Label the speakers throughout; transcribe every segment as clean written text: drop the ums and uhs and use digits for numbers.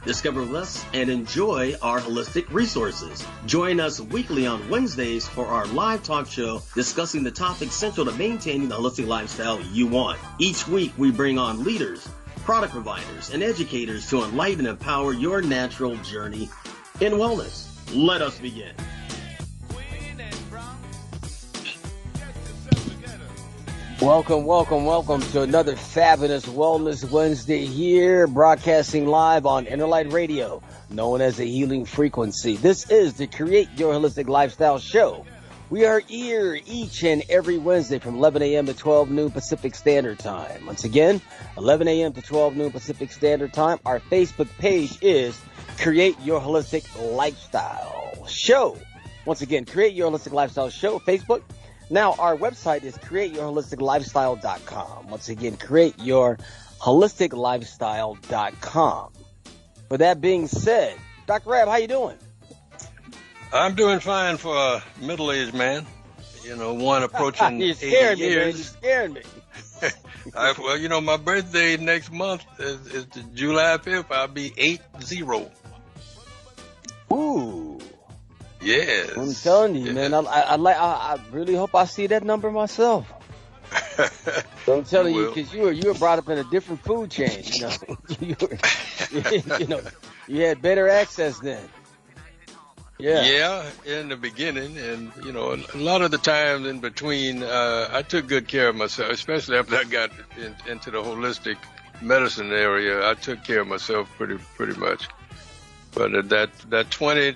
Speaker 1: Discover less and enjoy our holistic resources. Join us weekly on Wednesdays for our live talk show discussing the topics central to maintaining the holistic lifestyle you want. Each week we bring on leaders, product providers, and educators to enlighten and empower your natural journey in wellness. Let us begin.
Speaker 2: Welcome to another fabulous Wellness Wednesday here, broadcasting live on Interlight Radio, known as the Healing Frequency. This is the Create Your Holistic Lifestyle Show. We are here each and every Wednesday from 11 a.m. to 12 noon Pacific Standard Time. Once again, 11 a.m. to 12 noon Pacific Standard Time. Our Facebook page is Create Your Holistic Lifestyle Show. Once again, Create Your Holistic Lifestyle Show, Facebook. Now, our website is createyourholisticlifestyle.com. Once again, createyourholisticlifestyle.com. With that being said, Dr. Rabb, how you doing?
Speaker 3: I'm doing fine for a middle-aged man. You know, one approaching 80 years.
Speaker 2: You're scaring me.
Speaker 3: Well, you know, my birthday next month is July 5th. I'll be 80.
Speaker 2: Ooh.
Speaker 3: Yes.
Speaker 2: I'm telling you, man. I really hope I see that number myself. So I'm telling you, because you were brought up in a different food chain. You know, you had better access then.
Speaker 3: Yeah, in the beginning, and you know, a lot of the times in between, I took good care of myself, especially after I got into the holistic medicine area. I took care of myself pretty much. But that 20,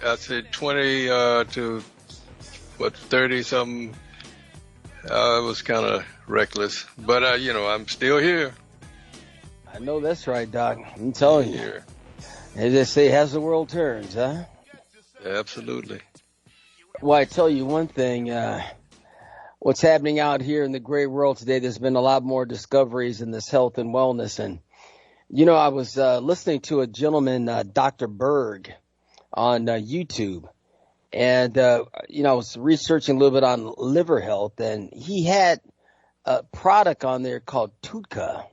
Speaker 3: I said 20 to 30 something, was kind of reckless. But you know, I'm still here.
Speaker 2: I know that's right, Doc. I'm telling you. As they say, as the world turns, huh?
Speaker 3: Absolutely.
Speaker 2: Well, I tell you one thing. What's happening out here in the great world today? There's been a lot more discoveries in this health and wellness. And you know, I was listening to a gentleman, Dr. Berg, on YouTube, and you know, I was researching a little bit on liver health, and he had a product on there called Tudca,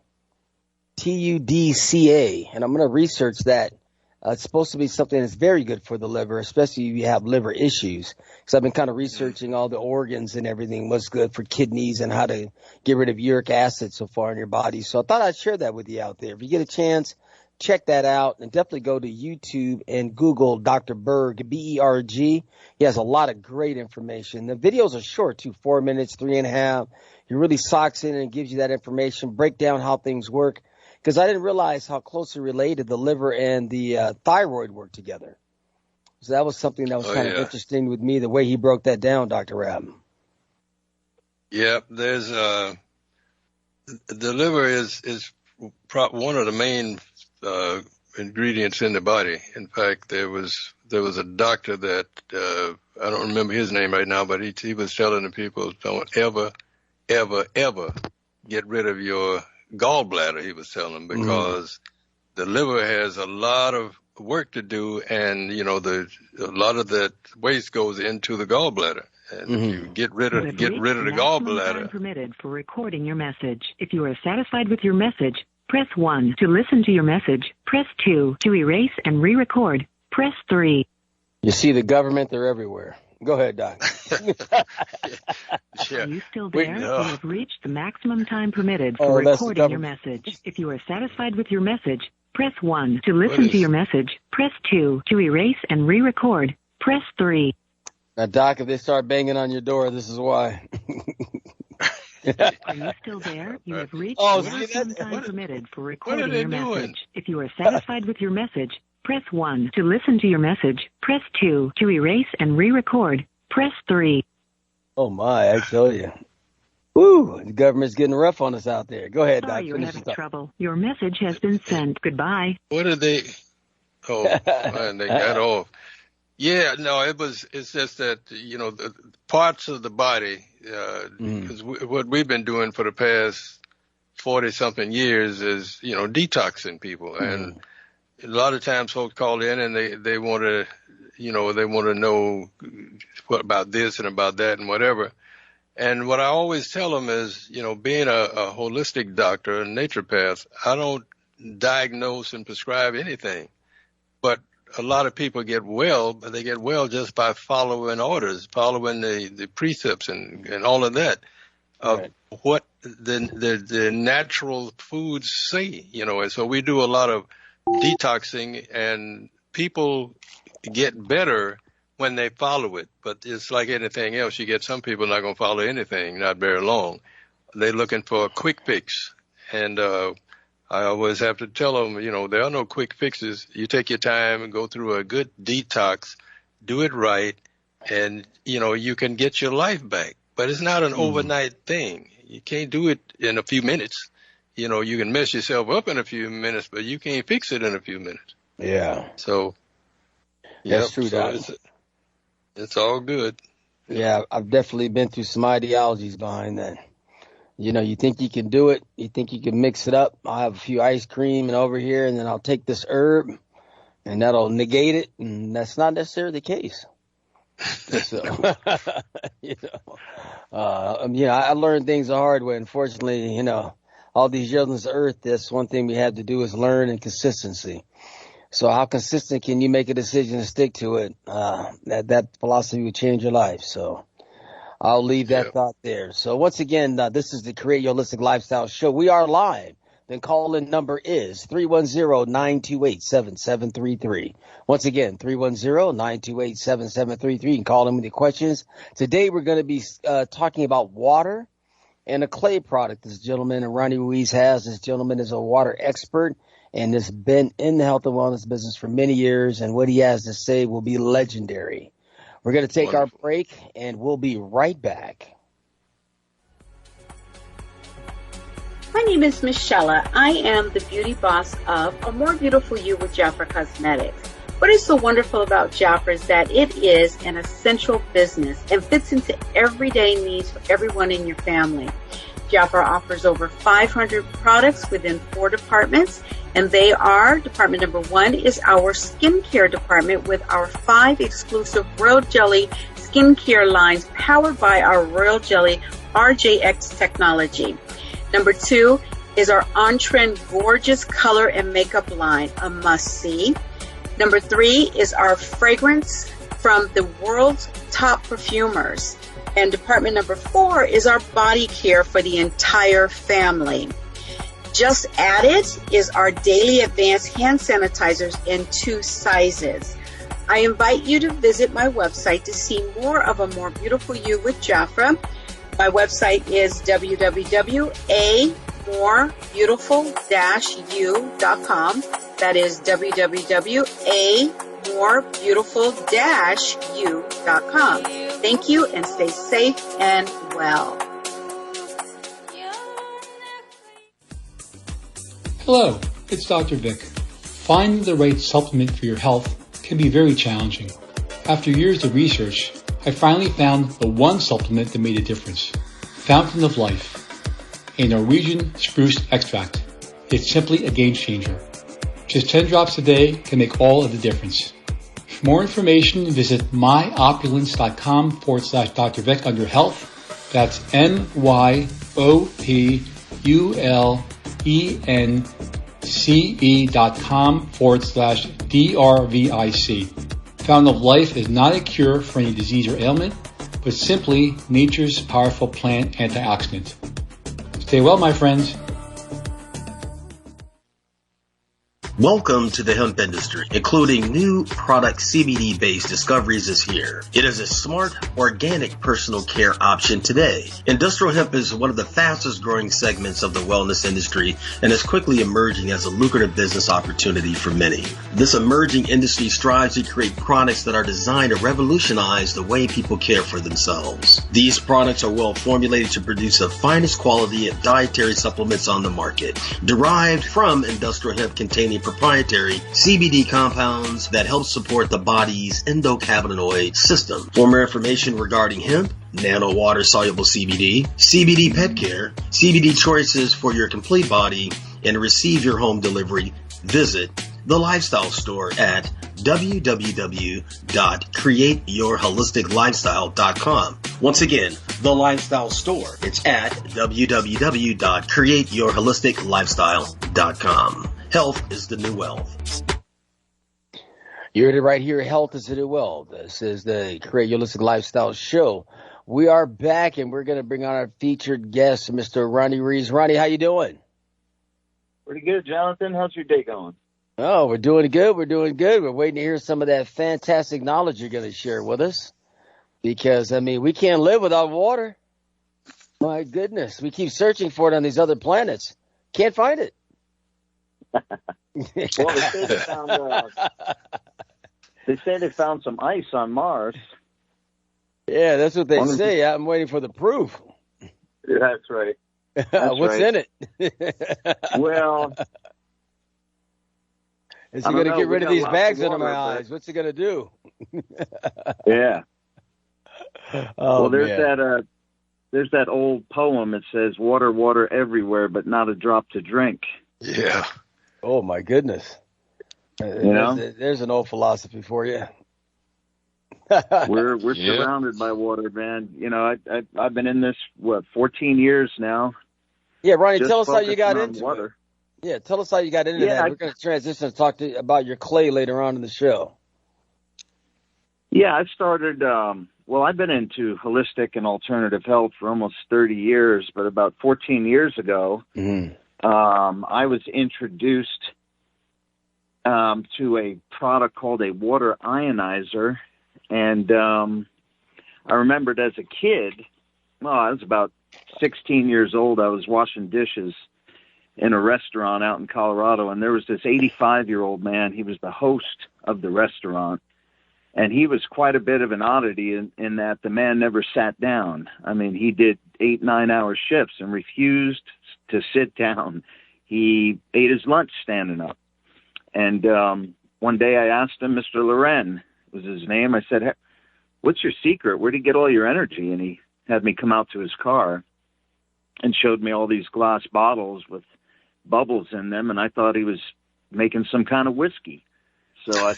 Speaker 2: Tudca, and I'm going to research that. It's supposed to be something that's very good for the liver, especially if you have liver issues. Because I've been kind of researching all the organs and everything, what's good for kidneys and how to get rid of uric acid so far in your body. So I thought I'd share that with you out there. If you get a chance, check that out, and definitely go to YouTube and Google Dr. Berg, B-E-R-G. He has a lot of great information. The videos are short, too, 4 minutes, 3.5. He really socks in and gives you that information, break down how things work. Because I didn't realize how closely related the liver and the thyroid work together. So that was something that was kind of interesting with me, the way he broke that down, Dr. Rabb.
Speaker 3: Yeah, there's the liver is one of the main ingredients in the body. In fact, there was a doctor that I don't remember his name right now, but he was telling the people, don't ever get rid of your gallbladder, he was telling them, because the liver has a lot of work to do, and you know, a lot of that waste goes into the gallbladder, and if you get rid of the gallbladder.
Speaker 4: Time permitted for recording your message. If you are satisfied with your message, press 1 to listen to your message. Press 2 to erase and re-record. Press 3.
Speaker 2: You see, the government, they're everywhere. Go ahead, Doc.
Speaker 4: Are you still there? You have reached the maximum time permitted for recording your message. If you are satisfied with your message, press 1 to listen to your message. Press 2 to erase and re-record. Press 3.
Speaker 2: Now, Doc, if they start banging on your door, this is why.
Speaker 4: Are you still there? You have reached the maximum time permitted for recording your message. If you are satisfied with your message, press 1 to listen to your message. Press 2 to erase and re-record. Press 3.
Speaker 2: Oh, my, I tell you. Woo, the government's getting rough on us out there. Go ahead, Doc.
Speaker 4: Sorry, you're having trouble. Your message has been sent. Goodbye.
Speaker 3: What are they? Oh, man, they got off. Yeah, no, it's just that, you know, the parts of the body, because what we've been doing for the past 40-something years is, you know, detoxing people. And a lot of times folks call in and they want to, you know, they want to know what about this and about that and whatever. And what I always tell them is, you know, being a holistic doctor, a naturopath, I don't diagnose and prescribe anything. but a lot of people get well, but they get well just by following orders, following the precepts and all of that. Right. What the natural foods say, and so we do a lot of detoxing, and people get better when they follow it. But it's like anything else. You get some people not going to follow anything, not very long. They're looking for a quick fix. And I always have to tell them, there are no quick fixes. You take your time and go through a good detox, do it right, and, you can get your life back. But it's not an overnight thing. You can't do it in a few minutes. You can mess yourself up in a few minutes, but you can't fix it in a few minutes.
Speaker 2: Yeah.
Speaker 3: So,
Speaker 2: that's true,
Speaker 3: so it's all good.
Speaker 2: Yeah, I've definitely been through some ideologies behind that. You think you can do it. You think you can mix it up. I'll have a few ice cream and over here, and then I'll take this herb, and that'll negate it. And that's not necessarily the case. So, I learned things the hard way. Unfortunately, all these years on this earth, that's one thing we have to do is learn and consistency. So how consistent can you make a decision and stick to it? That philosophy will change your life. So I'll leave that thought there. So once again, this is the Create Your Holistic Lifestyle Show. We are live. The call-in number is 310-928-7733. Once again, 310-928-7733. You can call in with your questions. Today we're going to be talking about water and a clay product this gentleman, Ronnie Ruiz, has. This gentleman is a water expert and has been in the health and wellness business for many years, and what he has to say will be legendary. We're going to take our break, and we'll be right back.
Speaker 5: My name is Michelle. I am the beauty boss of A More Beautiful You with Jafra Cosmetics. What is so wonderful about Jafra is that it is an essential business and fits into everyday needs for everyone in your family. Jafra offers over 500 products within 4 departments, and they are, department number 1 is our skincare department with our 5 exclusive Royal Jelly skincare lines powered by our Royal Jelly RJX technology. Number 2 is our on-trend gorgeous color and makeup line, a must-see. Number 3 is our fragrance from the world's top perfumers. And department number 4 is our body care for the entire family. Just added is our daily advanced hand sanitizers in 2 sizes. I invite you to visit my website to see more of A More Beautiful You with Jafra. My website is www.amorebeautiful-u.com. That is www.amorebeautiful-u.com. Thank you, and stay safe and well.
Speaker 6: Hello, it's Dr. Vic. Finding the right supplement for your health can be very challenging. After years of research, I finally found the one supplement that made a difference. Fountain of Life, a Norwegian spruce extract. It's simply a game changer. Just 10 drops a day can make all of the difference. For more information, visit myopulence.com/Dr. Vic under health. That's myopulence.com/DRVIC. Fountain of Life is not a cure for any disease or ailment, but simply nature's powerful plant antioxidant. Stay well, my friends.
Speaker 1: Welcome to the hemp industry, including new product CBD-based discoveries is here. It is a smart, organic personal care option today. Industrial hemp is one of the fastest growing segments of the wellness industry and is quickly emerging as a lucrative business opportunity for many. This emerging industry strives to create products that are designed to revolutionize the way people care for themselves. These products are well formulated to produce the finest quality of dietary supplements on the market, derived from industrial hemp containing proprietary CBD compounds that help support the body's endocannabinoid system. For more information regarding hemp, nano water soluble CBD, CBD pet care, CBD choices for your complete body, and receive your home delivery, visit The Lifestyle Store at www.createyourholisticlifestyle.com. Once again, The Lifestyle Store. It's at www.createyourholisticlifestyle.com. Health is the new wealth.
Speaker 2: You heard it right here, Health is It Well. This is the Create Your Holistic Lifestyle Show. We are back, and we're going to bring on our featured guest, Mr. Ronnie Ruiz. Ronnie, how you doing?
Speaker 7: Pretty good, Johnathan. How's your day going?
Speaker 2: Oh, we're doing good. We're doing good. We're waiting to hear some of that fantastic knowledge you're going to share with us. Because, I mean, we can't live without water. My goodness. We keep searching for it on these other planets. Can't find it.
Speaker 7: Well, they say they found some ice on Mars.
Speaker 2: Yeah, that's what they say. I'm waiting for the proof.
Speaker 7: That's right.
Speaker 2: What's in it?
Speaker 7: Well,
Speaker 2: is he going to get rid of these bags under my eyes? What's he going to do?
Speaker 7: Yeah.
Speaker 2: Oh,
Speaker 7: well, there's that old poem that says, "Water, water everywhere, but not a drop to drink."
Speaker 3: Yeah.
Speaker 2: Oh my goodness. There's an old philosophy for you.
Speaker 7: We're surrounded by water, man. You know, I've been in this 14 years now.
Speaker 2: Yeah, Ronnie, tell us how you got into
Speaker 7: water.
Speaker 2: It. Yeah, tell us how you got into that. We're going to transition and talk about your clay later on in the show.
Speaker 7: Yeah, I started. I've been into holistic and alternative health for almost 30 years, but about 14 years ago, I was introduced to a product called a water ionizer. And I remembered as a kid, I was about 16 years old. I was washing dishes in a restaurant out in Colorado, and there was this 85-year-old man. He was the host of the restaurant, and he was quite a bit of an oddity in that the man never sat down. I mean, he did 8-9-hour shifts and refused to sit down. He ate his lunch standing up. And one day I asked him, Mr. Loren was his name. I said, "Hey, what's your secret? Where do you get all your energy?" And he had me come out to his car and showed me all these glass bottles with bubbles in them, and I thought he was making some kind of whiskey. So I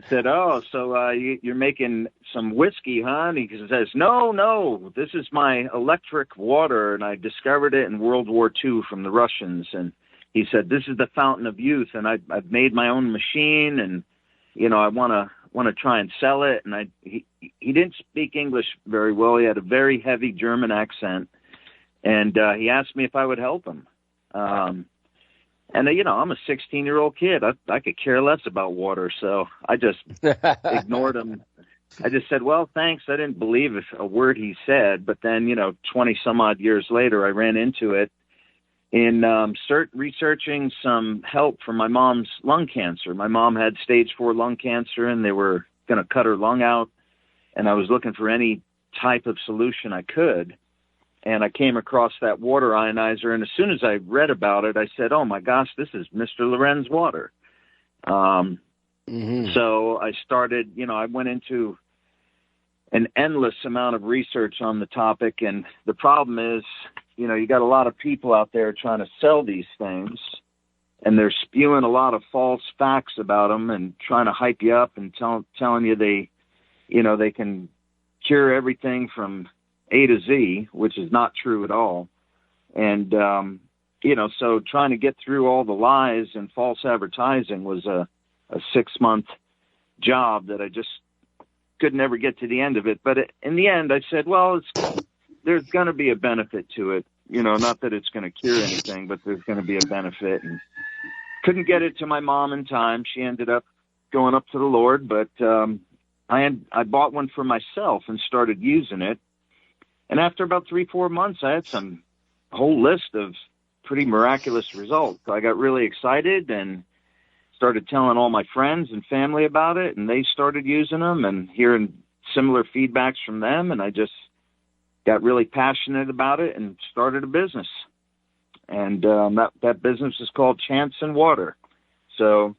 Speaker 7: said, "Oh, so you're making some whiskey, huh?" And he says, No, this is my electric water, and I discovered it in World War II from the Russians. And he said, "This is the fountain of youth, and I've made my own machine, and I want to try and sell it." And he didn't speak English very well. He had a very heavy German accent, and he asked me if I would help him. And I'm a 16-year-old kid. I could care less about water, so I just ignored him. I just said, "Well, thanks." I didn't believe a word he said, but then 20 some odd years later, I ran into it in researching some help for my mom's lung cancer. My mom had stage 4 lung cancer, and they were going to cut her lung out, and I was looking for any type of solution I could. And I came across that water ionizer, and as soon as I read about it, I said, "Oh my gosh, this is Mr. Loren's water." So I started, I went into an endless amount of research on the topic, and the problem is, you got a lot of people out there trying to sell these things, and they're spewing a lot of false facts about them and trying to hype you up and telling you they can cure everything from A to Z, which is not true at all. And, so trying to get through all the lies and false advertising was a 6-month job that I just could never get to the end of it. But in the end, I said, well, there's going to be a benefit to it. Not that it's going to cure anything, but there's going to be a benefit. And couldn't get it to my mom in time. She ended up going up to the Lord, but I bought one for myself and started using it. And after about 3-4 months, I had a whole list of pretty miraculous results. So I got really excited and started telling all my friends and family about it, and they started using them and hearing similar feedbacks from them. And I just got really passionate about it and started a business. And that business is called Chanson Water. So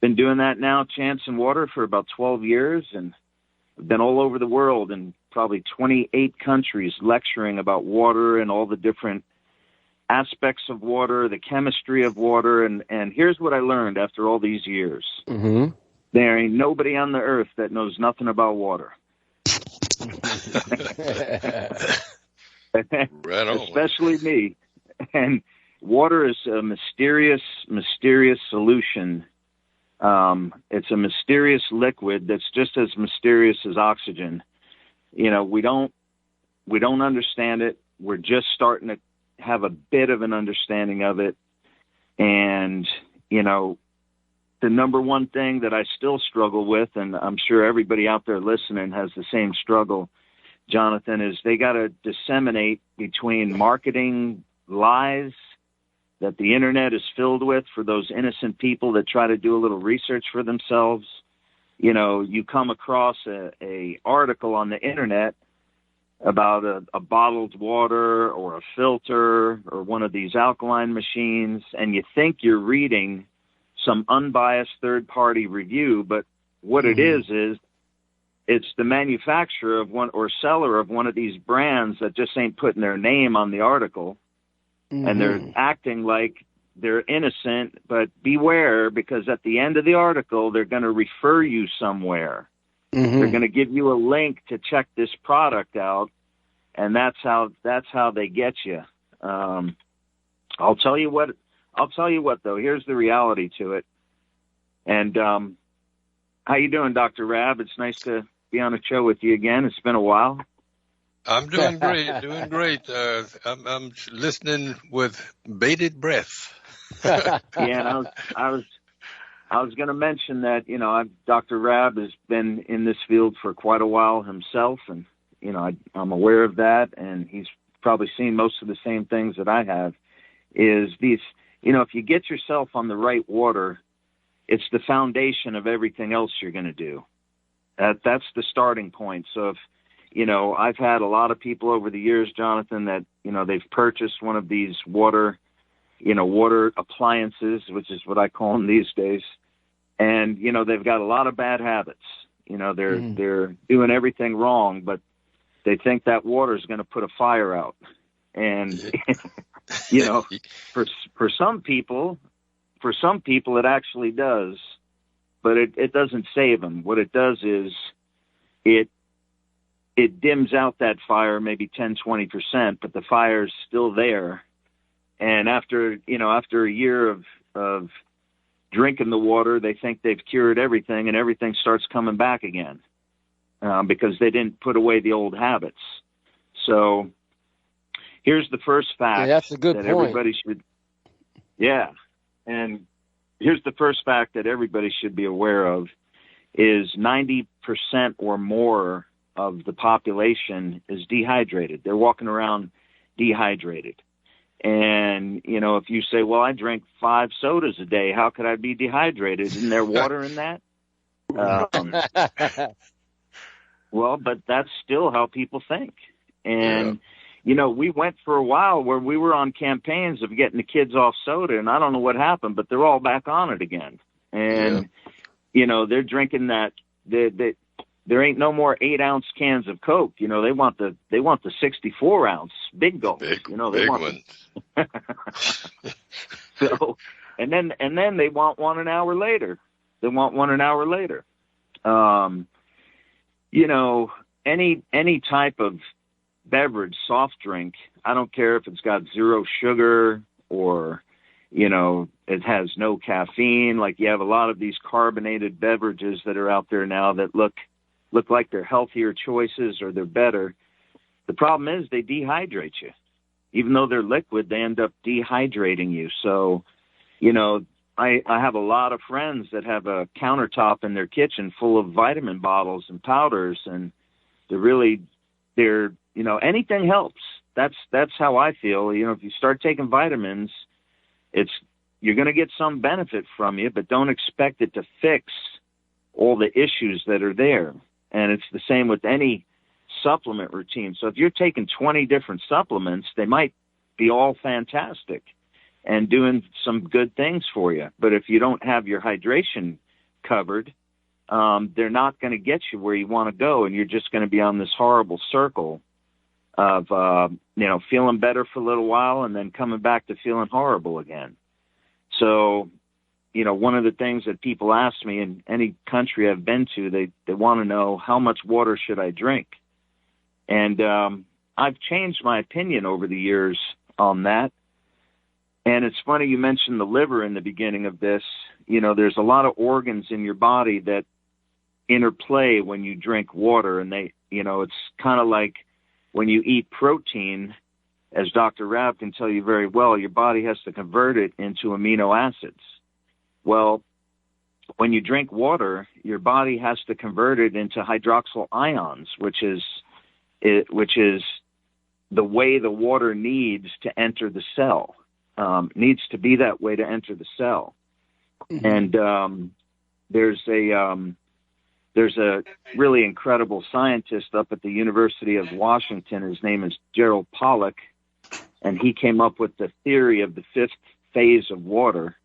Speaker 7: been doing that now, Chanson Water, for about 12 years, and I've been all over the world in probably 28 countries lecturing about water and all the different aspects of water, the chemistry of water. And here's what I learned after all these years. There ain't nobody on the earth that knows nothing about water.
Speaker 3: Right on.
Speaker 7: Especially me. And water is a mysterious, mysterious solution It's a mysterious liquid that's just as mysterious as oxygen. You know, we don't understand it. We're just starting to have a bit of an understanding of it. And, you know, the number one thing that I still struggle with, and I'm sure everybody out there listening has the same struggle, Johnathan, is they got to disseminate between marketing lies that the internet is filled with for those innocent people that try to do a little research for themselves. You know, you come across a article on the internet about a bottled water or a filter or one of these alkaline machines, and you think you're reading some unbiased third-party review, but what it is it's the manufacturer of one or seller of one of these brands that just ain't putting their name on the article, and they're acting like they're innocent, but beware, because at the end of the article, they're going to refer you somewhere. They're going to give you a link to check this product out, and that's how they get you. I'll tell you what, though. Here's the reality to it. And how you doing, Dr. Rabb? It's nice to be on a show with you again. It's been a while.
Speaker 3: I'm doing great, I'm listening with bated breath.
Speaker 7: Yeah, and I was going to mention that, you know, Dr. Rabb has been in this field for quite a while himself, and, you know, I'm aware of that, and he's probably seen most of the same things that I have, is these, you know, if you get yourself on the right water, it's the foundation of everything else you're going to do. That's the starting point. So if, you know, I've had a lot of people over the years, Johnathan, that, you know, they've purchased one of these water appliances, which is what I call them these days. And, you know, they've got a lot of bad habits. You know, they're doing everything wrong, but they think that water is going to put a fire out. And, you know, for some people it actually does, but it doesn't save them. What it does is it dims out that fire maybe 10-20%, but the fire's still there. And after a year of drinking the water, they think they've cured everything, and everything starts coming back again because they didn't put away the old habits. So here's the first fact.
Speaker 2: Yeah, that's a good point.
Speaker 7: Everybody should. Yeah, and here's the first fact that everybody should be aware of is 90% or more of the population is dehydrated. They're walking around dehydrated. And, you know, if you say, well, I drink 5 sodas a day, how could I be dehydrated? Isn't there water in that? Well, but that's still how people think. And, you know, we went for a while where we were on campaigns of getting the kids off soda, and I don't know what happened, but they're all back on it again. And, you know, they're drinking that, there ain't no more 8-ounce cans of Coke. You know, they want the 64-ounce big gulps. You know, they want
Speaker 3: ones.
Speaker 7: So, and then they want one an hour later. You know, any type of beverage, soft drink, I don't care if it's got 0 sugar or, you know, it has no caffeine. Like you have a lot of these carbonated beverages that are out there now that look like they're healthier choices or they're better. The problem is they dehydrate you. Even though they're liquid, they end up dehydrating you. So, you know, I have a lot of friends that have a countertop in their kitchen full of vitamin bottles and powders, and they're, you know, anything helps. That's how I feel. You know, if you start taking vitamins, you're going to get some benefit from you, but don't expect it to fix all the issues that are there. And it's the same with any supplement routine. So if you're taking 20 different supplements, they might be all fantastic and doing some good things for you. But if you don't have your hydration covered, they're not going to get you where you want to go. And you're just going to be on this horrible circle of, you know, feeling better for a little while and then coming back to feeling horrible again. So, you know, one of the things that people ask me in any country I've been to, they want to know, how much water should I drink? And I've changed my opinion over the years on that. And it's funny you mentioned the liver in the beginning of this. You know, there's a lot of organs in your body that interplay when you drink water, and they, you know, it's kind of like when you eat protein, as Dr. Rabb can tell you very well, your body has to convert it into amino acids. Well, when you drink water, your body has to convert it into hydroxyl ions, which is the way the water needs to enter the cell. Needs to be that way to enter the cell. Mm-hmm. And there's a really incredible scientist up at the University of Washington. His name is Gerald Pollack, and he came up with the theory of the fifth phase of water,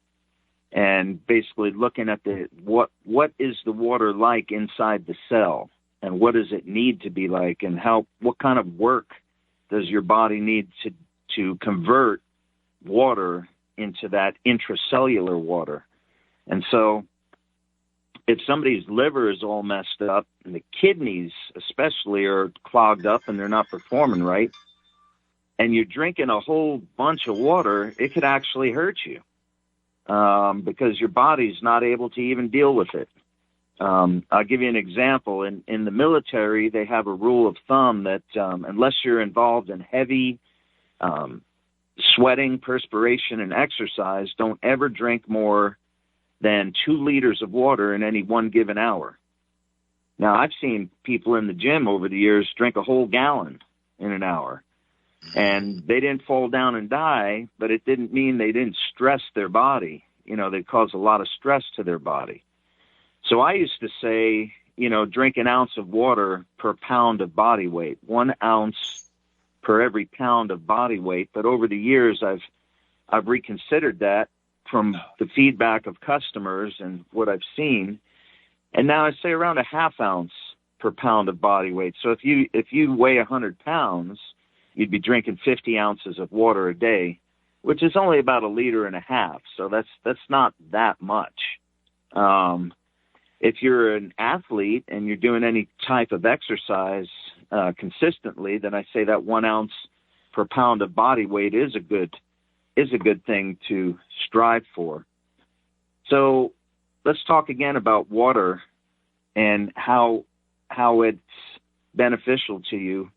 Speaker 7: and basically looking at what is the water like inside the cell, and what does it need to be like, and what kind of work does your body need to convert water into that intracellular water. And so if somebody's liver is all messed up and the kidneys especially are clogged up and they're not performing right, and you're drinking a whole bunch of water, it could actually hurt you because your body's not able to even deal with it. I'll give you an example. In the military, they have a rule of thumb that unless you're involved in heavy sweating, perspiration, and exercise, don't ever drink more than 2 liters of water in any one given hour. Now, I've seen people in the gym over the years drink a whole gallon in an hour, and they didn't fall down and die, but it didn't mean they didn't stress their body. You know, they caused a lot of stress to their body. So I used to say, you know, drink an ounce of water per pound of body weight, 1 ounce per every pound of body weight. But over the years, I've reconsidered that from the feedback of customers and what I've seen. And now I say around a half ounce per pound of body weight. So if you weigh 100 pounds, you'd be drinking 50 ounces of water a day, which is only about 1.5 liters. So that's not that much. If you're an athlete and you're doing any type of exercise consistently, then I say that 1 ounce per pound of body weight is a good thing to strive for. So let's talk again about water and how it's beneficial to you.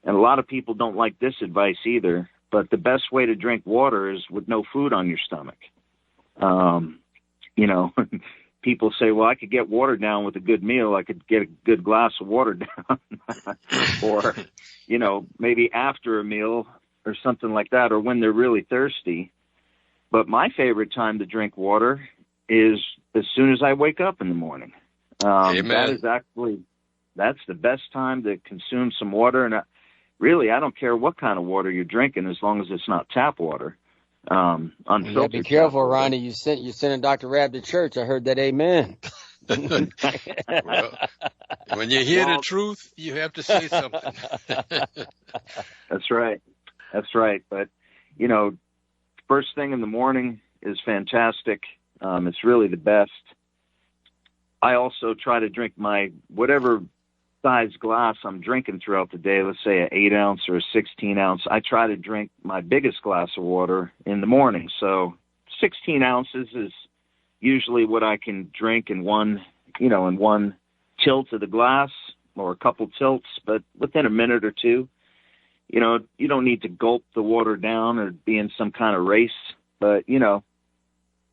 Speaker 7: And a lot of people don't like this advice either, but the best way to drink water is with no food on your stomach. You know, people say, well, I could get water down with a good meal. I could get a good glass of water down. Or, you know, maybe after a meal or something like that, or when they're really thirsty. But my favorite time to drink water is as soon as I wake up in the morning. Amen. That's the best time to consume some water. And I don't care what kind of water you're drinking as long as it's not tap water. Unfiltered.
Speaker 2: Be careful, Ronnie. You're sending Dr. Rabb to church. I heard that. Amen.
Speaker 3: Well, when you hear the truth, you have to say something.
Speaker 7: That's right. But, you know, first thing in the morning is fantastic. It's really the best. I also try to drink my whatever size glass I'm drinking throughout the day, let's say an 8 ounce or a 16 ounce. I try to drink my biggest glass of water in the morning. So 16 ounces is usually what I can drink in one tilt of the glass or a couple tilts, but within a minute or two. You know, you don't need to gulp the water down or be in some kind of race, but, you know,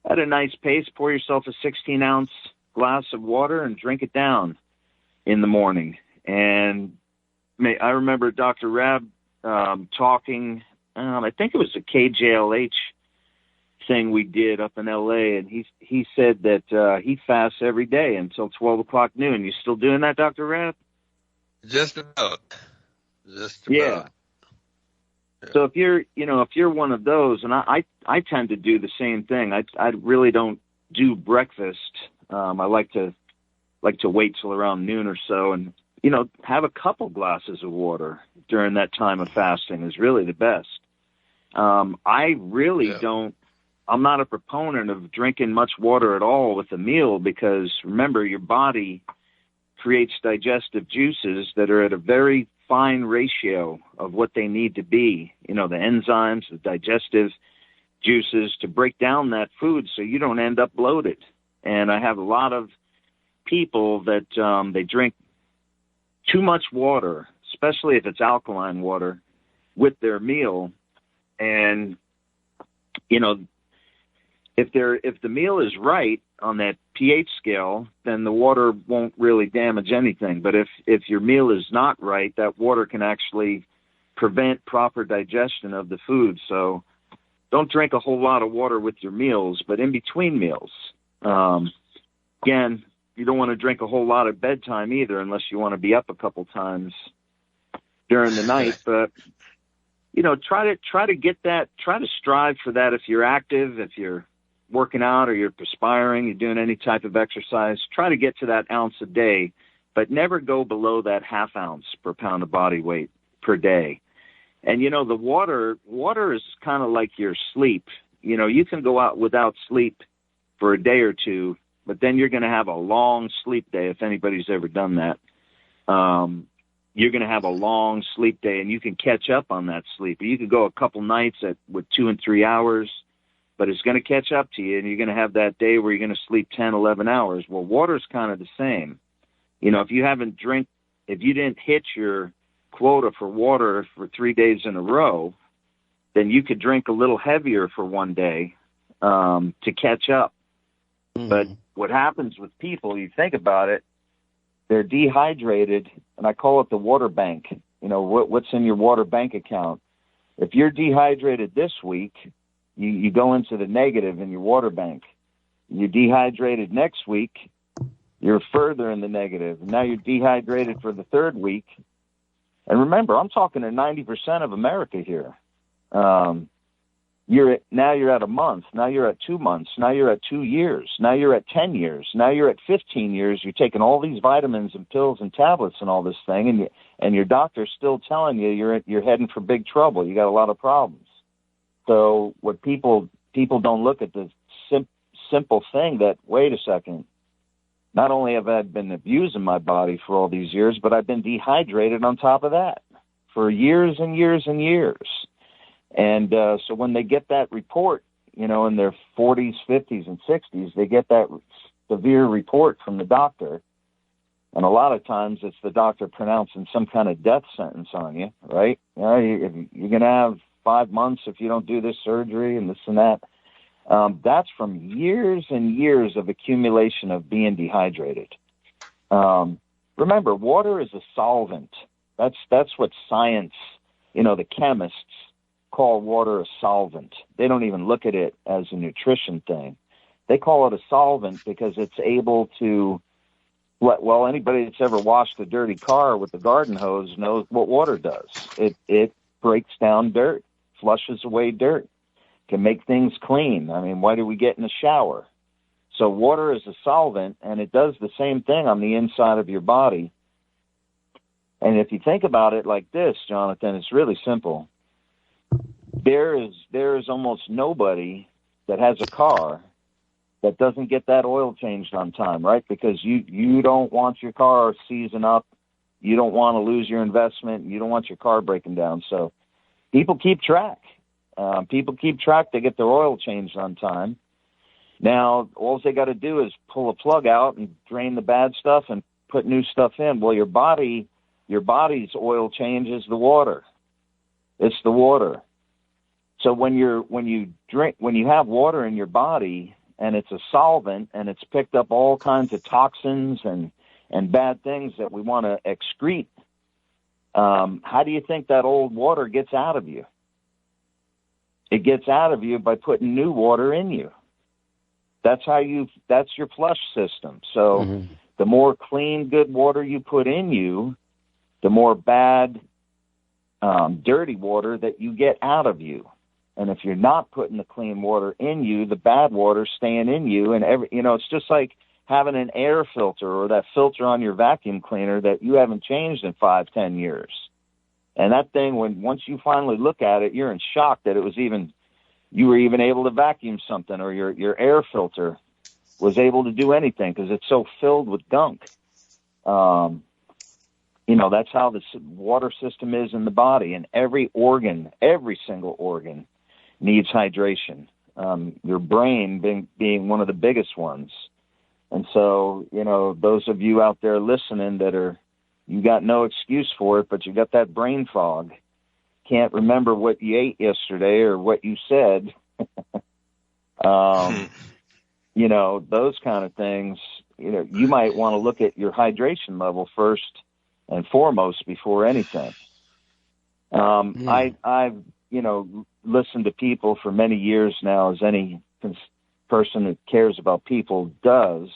Speaker 7: at a nice pace, pour yourself a 16-ounce glass of water and drink it down in the morning. And I remember Dr. Rabb talking, I think it was a KJLH thing we did up in L.A., and he said that he fasts every day until 12 o'clock noon. You still doing that, Dr. Rabb?
Speaker 3: Just about.
Speaker 7: Yeah. So if you're one of those, and I tend to do the same thing. I really don't do breakfast. I like to wait till around noon or so, and have a couple glasses of water during that time of fasting is really the best. I really don't. I'm not a proponent of drinking much water at all with a meal because remember, your body creates digestive juices that are at a very fine ratio of what they need to be. You know, the enzymes, the digestive juices to break down that food so you don't end up bloated. And I have a lot of people that they drink too much water, especially if it's alkaline water, with their meal. And, you know, if the meal is right on that pH scale, then the water won't really damage anything. But if your meal is not right, that water can actually prevent proper digestion of the food. So don't drink a whole lot of water with your meals, but in between meals. Again, you don't want to drink a whole lot at bedtime either, unless you want to be up a couple times during the night. But, you know, try to get that, try to strive for that. If you're active, if you're working out or you're perspiring, you're doing any type of exercise, try to get to that ounce a day, but never go below that ½ ounce per pound of body weight per day. And, you know, the water is kind of like your sleep. You know, you can go out without sleep for a day or two, but then you're going to have a long sleep day. If anybody's ever done that, you're going to have a long sleep day, and you can catch up on that sleep. You could go a couple nights with 2 and 3 hours, but it's going to catch up to you, and you're going to have that day where you're going to sleep 10, 11 hours. Well, water's kind of the same. You know, if you didn't hit your quota for water for 3 days in a row, then you could drink a little heavier for one day to catch up. Mm-hmm. But what happens with people, you think about it, they're dehydrated, and I call it the water bank. You know, what's in your water bank account? If you're dehydrated this week, you go into the negative in your water bank. You're dehydrated next week, you're further in the negative. Now you're dehydrated for the third week. And remember, I'm talking to 90% of America here. You're at a month. Now you're at 2 months. Now you're at 2 years. Now you're at 10 years. Now you're at 15 years. You're taking all these vitamins and pills and tablets and all this thing, and your doctor's still telling you you're heading for big trouble. You got a lot of problems. So what people don't look at the simple thing that, wait a second, not only have I been abusing my body for all these years, but I've been dehydrated on top of that for years and years and years. And so when they get that report, you know, in their 40s, 50s, and 60s, they get that severe report from the doctor. And a lot of times it's the doctor pronouncing some kind of death sentence on you, right? You know, you're going to have 5 months if you don't do this surgery and this and that. That's from years and years of accumulation of being dehydrated. Remember, water is a solvent. That's what science, you know, the chemists call water a solvent. They don't even look at it as a nutrition thing. They call it a solvent because it's able to, well, anybody that's ever washed a dirty car with a garden hose knows what water does. It breaks down dirt, flushes away dirt, can make things clean. I mean, why do we get in the shower? So water is a solvent, and it does the same thing on the inside of your body. And if you think about it like this, Johnathan, it's really simple. There is almost nobody that has a car that doesn't get that oil changed on time, right? Because you don't want your car seizing up. You don't want to lose your investment. You don't want your car breaking down. So people keep track. They get their oil changed on time. Now, all they got to do is pull a plug out and drain the bad stuff and put new stuff in. Well, your body's oil change is the water. It's the water. So when you have water in your body and it's a solvent and it's picked up all kinds of toxins and bad things that we want to excrete, how do you think that old water gets out of you? It gets out of you by putting new water in you. That's your flush system. So the more clean, good water you put in you, the more bad, dirty water that you get out of you. And if you're not putting the clean water in you, the bad water's staying in you. And it's just like having an air filter or that filter on your vacuum cleaner that you haven't changed in 5-10 years. And that thing, once you finally look at it, you're in shock that you were even able to vacuum something, or your air filter was able to do anything because it's so filled with gunk. That's how the water system is in the body, and every single organ needs hydration. Your brain being one of the biggest ones. And so, those of you out there listening you got no excuse for it, but you got that brain fog. Can't remember what you ate yesterday or what you said. Those kind of things, you might want to look at your hydration level first and foremost before anything. I've listened to people for many years now, as any person that cares about people does.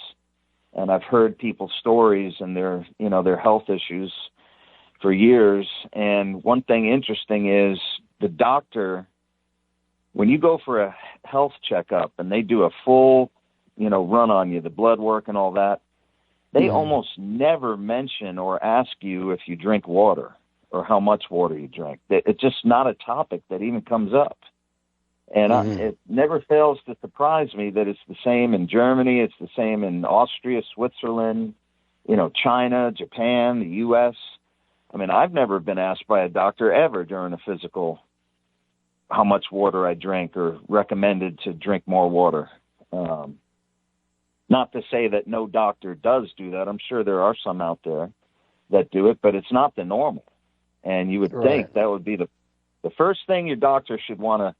Speaker 7: And I've heard people's stories and their health issues for years. And one thing interesting is the doctor, when you go for a health checkup and they do a full, run on you, the blood work and all that, they almost never mention or ask you if you drink water or how much water you drink. It's just not a topic that even comes up. And it never fails to surprise me that it's the same in Germany, it's the same in Austria, Switzerland, China, Japan, the U.S. I mean, I've never been asked by a doctor ever during a physical how much water I drink or recommended to drink more water. Not to say that no doctor does do that. I'm sure there are some out there that do it, but it's not the normal. And you would think that would be the first thing your doctor should want to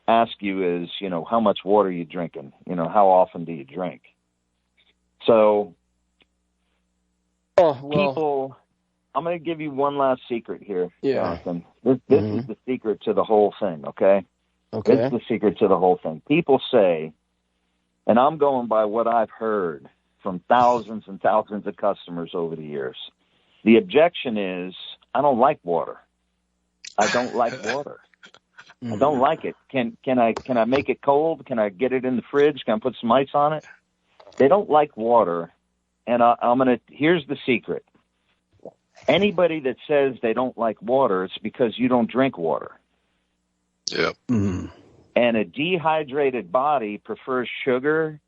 Speaker 7: ask you is, how much water are you drinking? How often do you drink? So people, I'm going to give you one last secret here, Johnathan. This is the secret to the whole thing, okay? Okay. This is the secret to the whole thing. People say, and I'm going by what I've heard from thousands and thousands of customers over the years. The objection is, I don't like water. I don't like water. I don't like it. Can I make it cold? Can I get it in the fridge? Can I put some ice on it? They don't like water. And here's the secret. Anybody that says they don't like water, it's because you don't drink water.
Speaker 3: Yep.
Speaker 7: And a dehydrated body prefers sugar,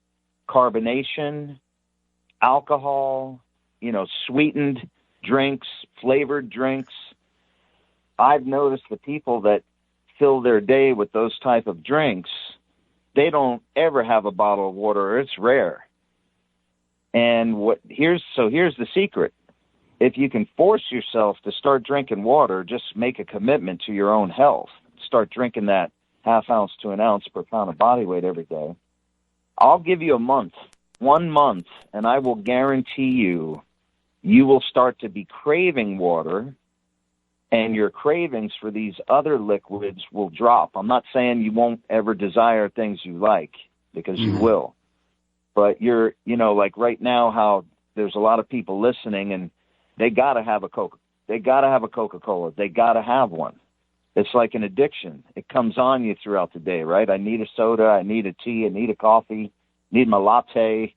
Speaker 7: carbonation, alcohol, sweetened drinks, flavored drinks. I've noticed the people that fill their day with those type of drinks, they don't ever have a bottle of water. It's rare. And here's the secret. If you can force yourself to start drinking water, just make a commitment to your own health. Start drinking that 1/2 ounce to 1 ounce per pound of body weight every day. I'll give you 1 month, and I will guarantee you will start to be craving water, and your cravings for these other liquids will drop. I'm not saying you won't ever desire things you like, because you will. But you're, like right now, how there's a lot of people listening, and they got to have a Coca. They got to have a Coca-Cola. They got to have one. It's like an addiction. It comes on you throughout the day, right? I need a soda. I need a tea. I need a coffee. Need my latte.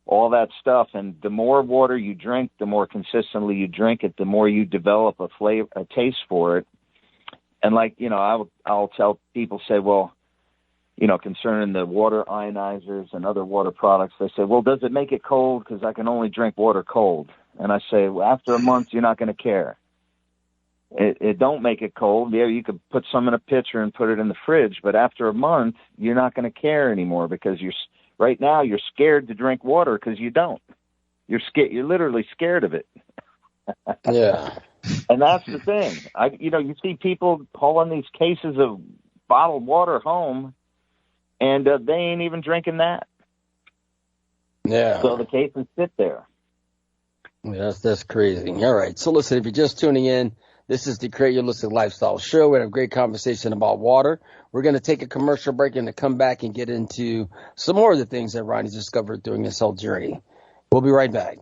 Speaker 7: All that stuff. And the more water you drink, the more consistently you drink it, the more you develop a taste for it. And I'll tell people, say, well, concerning the water ionizers and other water products, they say, well, does it make it cold? Because I can only drink water cold. And I say, well, after a month, you're not going to care. It don't make it cold. Yeah, you could put some in a pitcher and put it in the fridge, but after a month, you're not going to care anymore, because right now you're scared to drink water because you don't. You're scared. You're literally scared of it.
Speaker 2: Yeah.
Speaker 7: And that's the thing. You see people hauling these cases of bottled water home, and they ain't even drinking that.
Speaker 2: Yeah.
Speaker 7: So the cases sit there.
Speaker 2: Yeah, that's crazy. All right. So listen, if you're just tuning in, this is the Create Your Holistic Lifestyle Show. We had a great conversation about water. We're going to take a commercial break and to come back and get into some more of the things that Ronnie discovered during his whole journey. We'll be right back.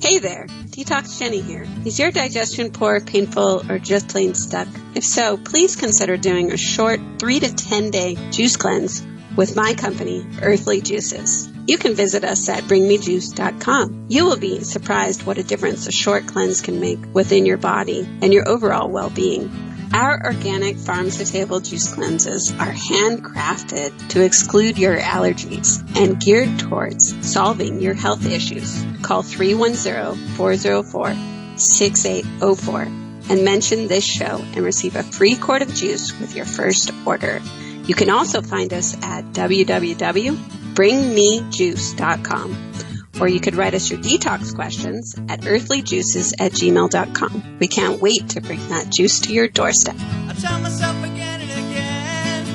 Speaker 8: Hey there, Detox Jenny here. Is your digestion poor, painful, or just plain stuck? If so, please consider doing a short 3 to 10 day juice cleanse with my company, Earthly Juices. You can visit us at bringmejuice.com. You will be surprised what a difference a short cleanse can make within your body and your overall well-being. Our organic farm-to-table juice cleanses are handcrafted to exclude your allergies and geared towards solving your health issues. Call 310-404 888-888-6804 and mention this show and receive a free quart of juice with your first order. You can also find us at www.bringmejuice.com, or you could write us your detox questions at earthlyjuices@gmail.com. We can't wait to bring that juice to your doorstep.
Speaker 9: I tell myself again and again,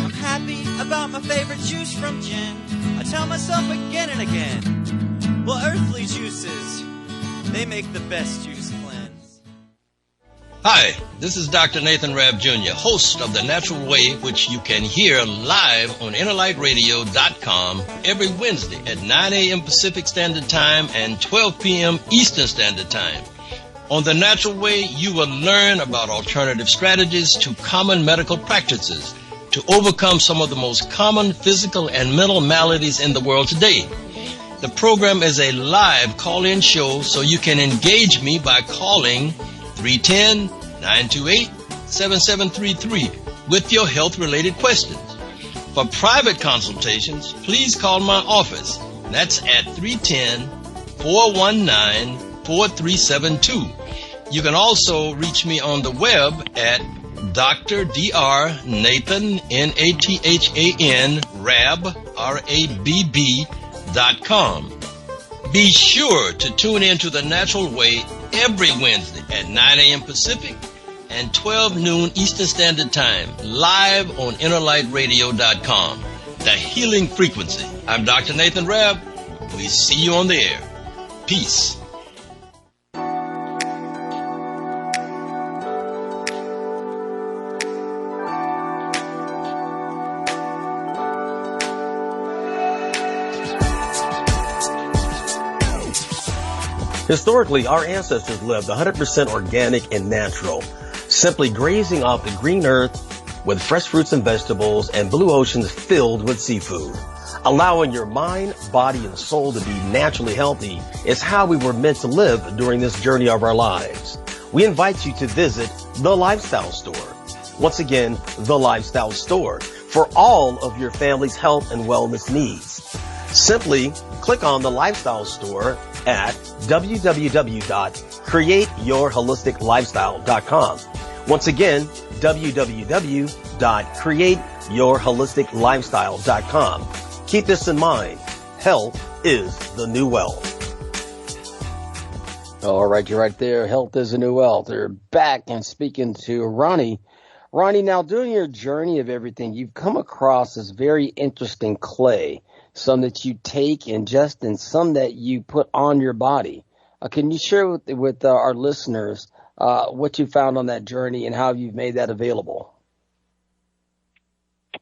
Speaker 9: I'm happy about my favorite juice from gin. I tell myself again and again, well, Earthly Juices, they make the best juice cleanse.
Speaker 10: Hi, this is Dr. Nathan Rabb Jr., host of The Natural Way, which you can hear live on InnerlightRadio.com every Wednesday at 9 a.m. Pacific Standard Time and 12 p.m. Eastern Standard Time. On The Natural Way, you will learn about alternative strategies to common medical practices to overcome some of the most common physical and mental maladies in the world today. The program is a live call-in show, so you can engage me by calling 310-928-7733 with your health-related questions. For private consultations, please call my office. That's at 310-419-4372. You can also reach me on the web at Dr. Dr. Nathan, Nathan, Rabb, Rabb.com. Be sure to tune in to The Natural Way every Wednesday at 9 a.m. Pacific and 12 noon Eastern Standard Time, live on InnerlightRadio.com. The healing frequency. I'm Dr. Nathan Rabb. We see you on the air. Peace.
Speaker 1: Historically, our ancestors lived 100% organic and natural, simply grazing off the green earth with fresh fruits and vegetables and blue oceans filled with seafood. Allowing your mind, body, and soul to be naturally healthy is how we were meant to live during this journey of our lives. We invite you to visit The Lifestyle Store. Once again, The Lifestyle Store, for all of your family's health and wellness needs. Simply click on The Lifestyle Store at www.createyourholisticlifestyle.com. Once again, www.createyourholisticlifestyle.com. Keep this in mind. Health is the new wealth.
Speaker 2: All right, you're right there. Health is the new wealth. They're back and speaking to Ronnie. Ronnie, now during your journey of everything, you've come across this very interesting clay. Some that you take, ingest, and some that you put on your body. Can you share with our listeners what you found on that journey and how you've made that available?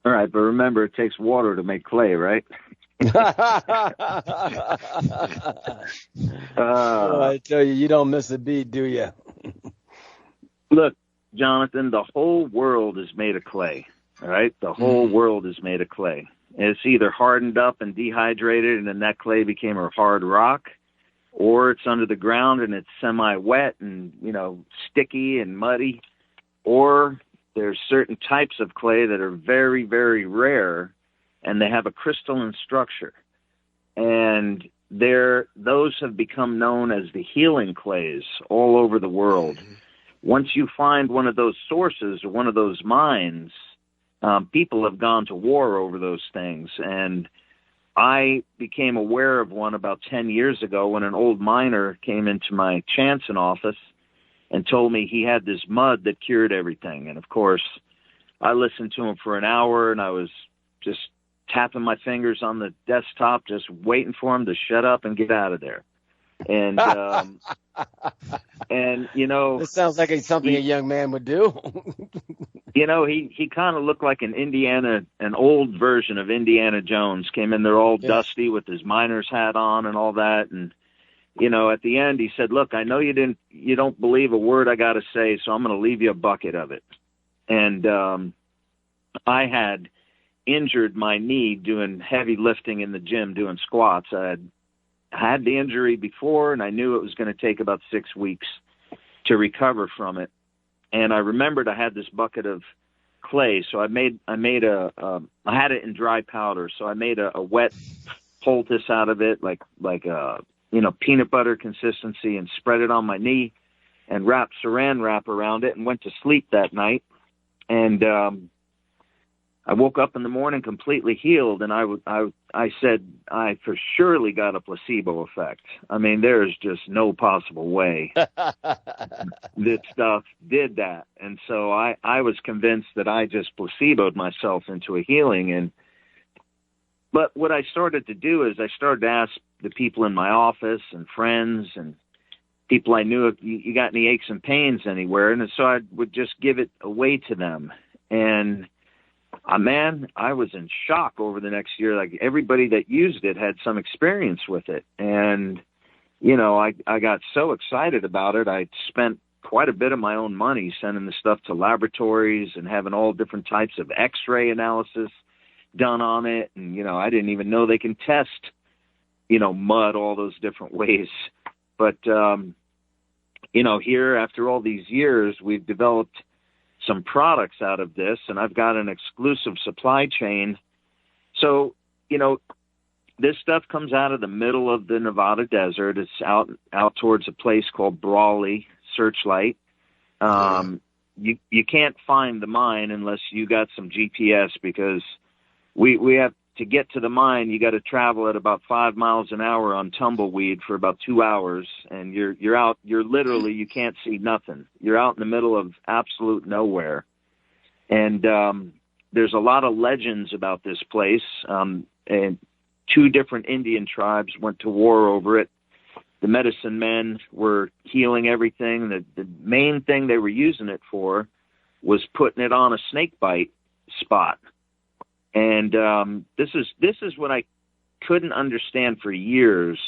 Speaker 7: All right, but remember, it takes water to make clay, right?
Speaker 2: I tell you, you don't miss a beat, do you?
Speaker 7: Look, Johnathan, the whole world is made of clay, all right? The whole world is made of clay. It's either hardened up and dehydrated, and then that clay became a hard rock, or it's under the ground and it's semi-wet and, sticky and muddy, or there's certain types of clay that are very, very rare, and they have a crystalline structure. And those have become known as the healing clays all over the world. Once you find one of those sources or one of those mines, people have gone to war over those things. And I became aware of one about 10 years ago when an old miner came into my Chanson office and told me he had this mud that cured everything. And, of course, I listened to him for an hour, and I was just tapping my fingers on the desktop, just waiting for him to shut up and get out of there. And,
Speaker 2: this sounds like something a young man would do.
Speaker 7: He kind of looked like an old version of Indiana Jones. Came in there all dusty with his miner's hat on and all that. And, at the end he said, look, I know you don't believe a word I got to say, so I'm going to leave you a bucket of it. And, I had injured my knee doing heavy lifting in the gym, doing squats. I had the injury before, and I knew it was going to take about 6 weeks to recover from it. And I remembered I had this bucket of clay, so I had it in dry powder. So I made a wet poultice out of it, like peanut butter consistency, and spread it on my knee. and wrapped saran wrap around it and went to sleep that night. And I woke up in the morning completely healed, and I said, I for surely got a placebo effect. I mean, there's just no possible way this stuff did that. And so I was convinced that I just placeboed myself into a healing. But what I started to do is I started to ask the people in my office and friends and people I knew, if you got any aches and pains anywhere. And so I would just give it away to them. And man, I was in shock over the next year. Like, everybody that used it had some experience with it. And, you know, I got so excited about it. I spent quite a bit of my own money sending the stuff to laboratories and having all different types of x-ray analysis done on it. And, you know, I didn't even know they can test, you know, mud all those different ways. But, you know, here after all these years, we've developed some products out of this, and I've got an exclusive supply chain. So, you know, this stuff comes out of the middle of the Nevada desert. It's out towards a place called Brawley, Searchlight. You can't find the mine unless you got some GPS, because we have to get to the mine. You got to travel at about 5 miles an hour on tumbleweed for about 2 hours, and you're literally, you can't see nothing. You're out in the middle of absolute nowhere. And there's a lot of legends about this place. And 2 different Indian tribes went to war over it. The medicine men were healing everything. The main thing they were using it for was putting it on a snake bite spot. And this is what I couldn't understand for years.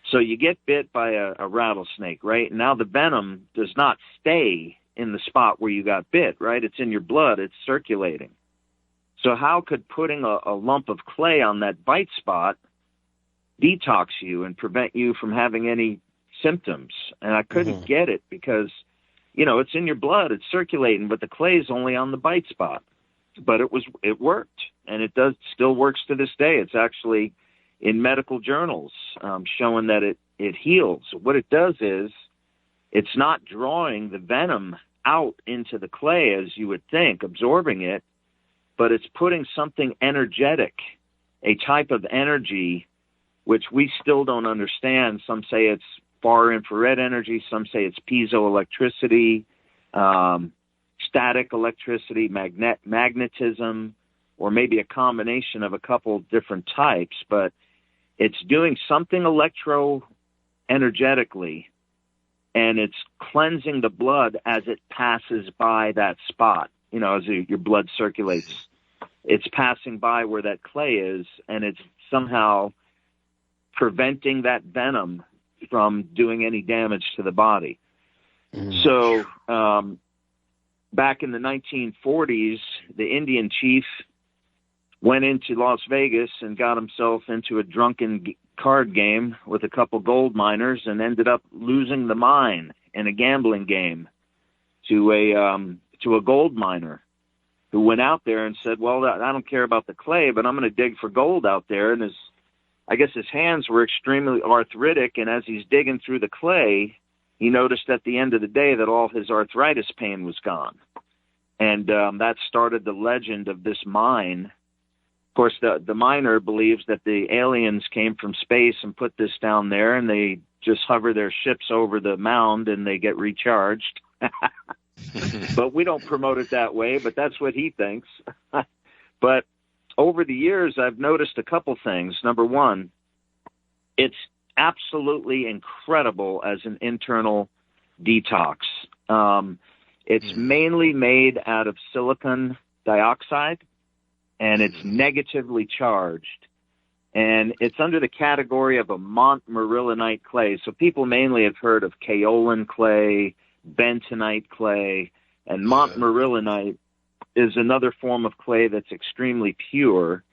Speaker 7: So you get bit by a rattlesnake, right? Now the venom does not stay in the spot where you got bit, right? It's in your blood. It's circulating. So how could putting a lump of clay on that bite spot detox you and prevent you from having any symptoms? And I couldn't get it, because, you know, it's in your blood. It's circulating, but the clay is only on the bite spot. But it worked, and it still works to this day. It's actually in medical journals showing that it heals. What it does is it's not drawing the venom out into the clay as you would think, absorbing it, but it's putting something energetic, a type of energy, which we still don't understand. Some say it's far infrared energy. Some say it's piezoelectricity, static electricity, magnetism, or maybe a combination of a couple different types, but it's doing something electro-energetically, and it's cleansing the blood as it passes by that spot. You know, as your blood circulates, it's passing by where that clay is, and it's somehow preventing that venom from doing any damage to the body. So, back in the 1940s, the Indian chief went into Las Vegas and got himself into a drunken card game with a couple gold miners and ended up losing the mine in a gambling game to a gold miner who went out there and said, well, I don't care about the clay, but I'm going to dig for gold out there. And I guess his hands were extremely arthritic, and as he's digging through the clay, he noticed at the end of the day that all his arthritis pain was gone. And that started the legend of this mine. Of course, the miner believes that the aliens came from space and put this down there, and they just hover their ships over the mound and they get recharged. But we don't promote it that way, but that's what he thinks. But over the years, I've noticed a couple things. Number one, it's absolutely incredible as an internal detox. It's mainly made out of silicon dioxide, and it's negatively charged. And it's under the category of a montmorillonite clay. So people mainly have heard of kaolin clay, bentonite clay, and montmorillonite is another form of clay that's extremely pure.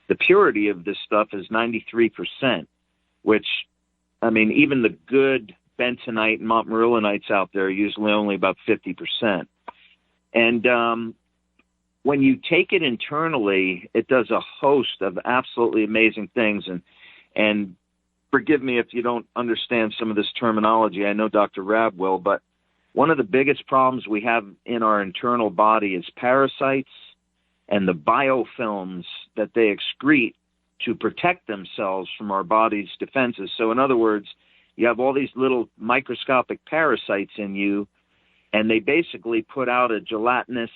Speaker 7: The purity of this stuff is 93%, which, I mean, even the good bentonite and montmorillonites out there are usually only about 50%. And when you take it internally, it does a host of absolutely amazing things. And forgive me if you don't understand some of this terminology. I know Dr. Rabb will, but one of the biggest problems we have in our internal body is parasites and the biofilms that they excrete to protect themselves from our body's defenses. So in other words, you have all these little microscopic parasites in you, and they basically put out a gelatinous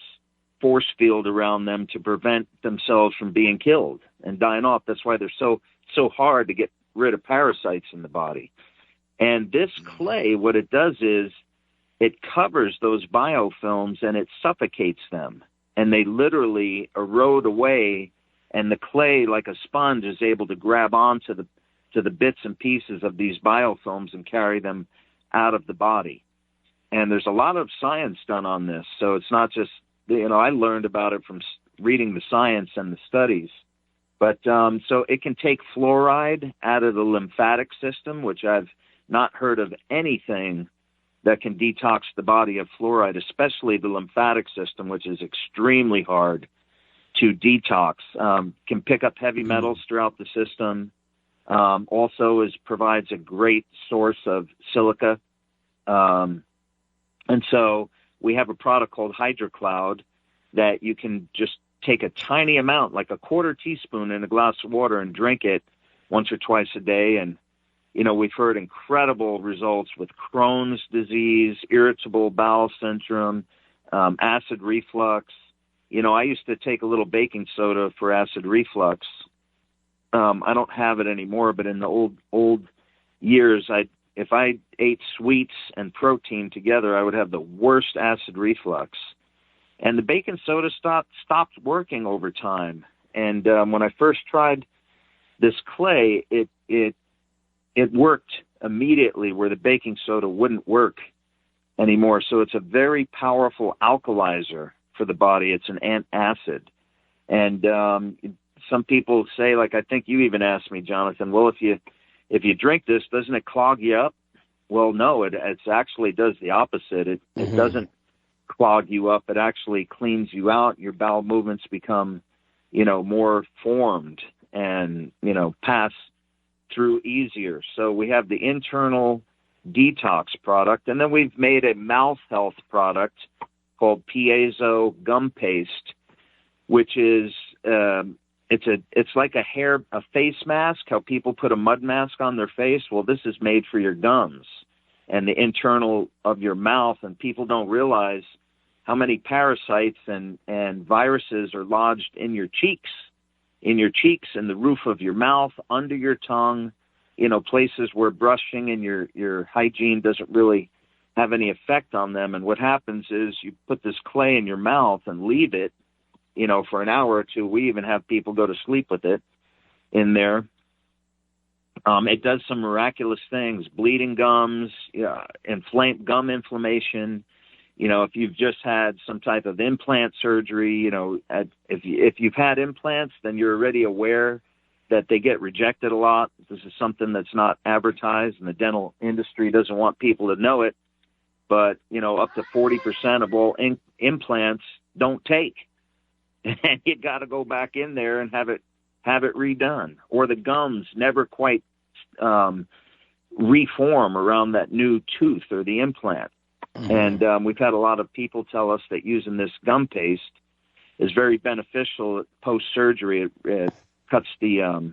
Speaker 7: force field around them to prevent themselves from being killed and dying off. That's why they're so hard to get rid of parasites in the body. And this clay, what it does is it covers those biofilms and it suffocates them, and they literally erode away, and the clay, like a sponge, is able to grab onto the bits and pieces of these biofilms and carry them out of the body. And there's a lot of science done on this, so it's not just, I learned about it from reading the science and the studies. But so it can take fluoride out of the lymphatic system, which I've not heard of anything that can detox the body of fluoride, especially the lymphatic system, which is extremely hard to detox. Can pick up heavy metals throughout the system. Also provides a great source of silica. And so we have a product called HydroCloud that you can just take a tiny amount, like a quarter teaspoon in a glass of water, and drink it once or twice a day. And, we've heard incredible results with Crohn's disease, irritable bowel syndrome, acid reflux. I used to take a little baking soda for acid reflux. I don't have it anymore, but in the old years, if I ate sweets and protein together, I would have the worst acid reflux. And the baking soda stopped working over time. And when I first tried this clay, it worked immediately where the baking soda wouldn't work anymore. So it's a very powerful alkalizer for the body. It's an antacid. And some people say, like I think you even asked me, Johnathan, well, if you drink this, doesn't it clog you up? Well, no, it actually does the opposite. It doesn't clog you up. It actually cleans you out. Your bowel movements become, more formed and, pass through easier. So we have the internal detox product, and then we've made a mouth health product called Piezo Gum Paste, which is it's like a face mask, how people put a mud mask on their face. Well, this is made for your gums and the internal of your mouth, and people don't realize how many parasites and viruses are lodged in your cheeks, in the roof of your mouth, under your tongue, places where brushing and your hygiene doesn't really have any effect on them. And what happens is you put this clay in your mouth and leave it, for an hour or two. We even have people go to sleep with it in there. It does some miraculous things: bleeding gums, gum inflammation. If you've just had some type of implant surgery, if you've had implants, then you're already aware that they get rejected a lot. This is something that's not advertised, and the dental industry doesn't want people to know it. But, up to 40% of all implants don't take. And you got to go back in there and have it redone. Or the gums never quite reform around that new tooth or the implant. And we've had a lot of people tell us that using this gum paste is very beneficial post-surgery. It cuts the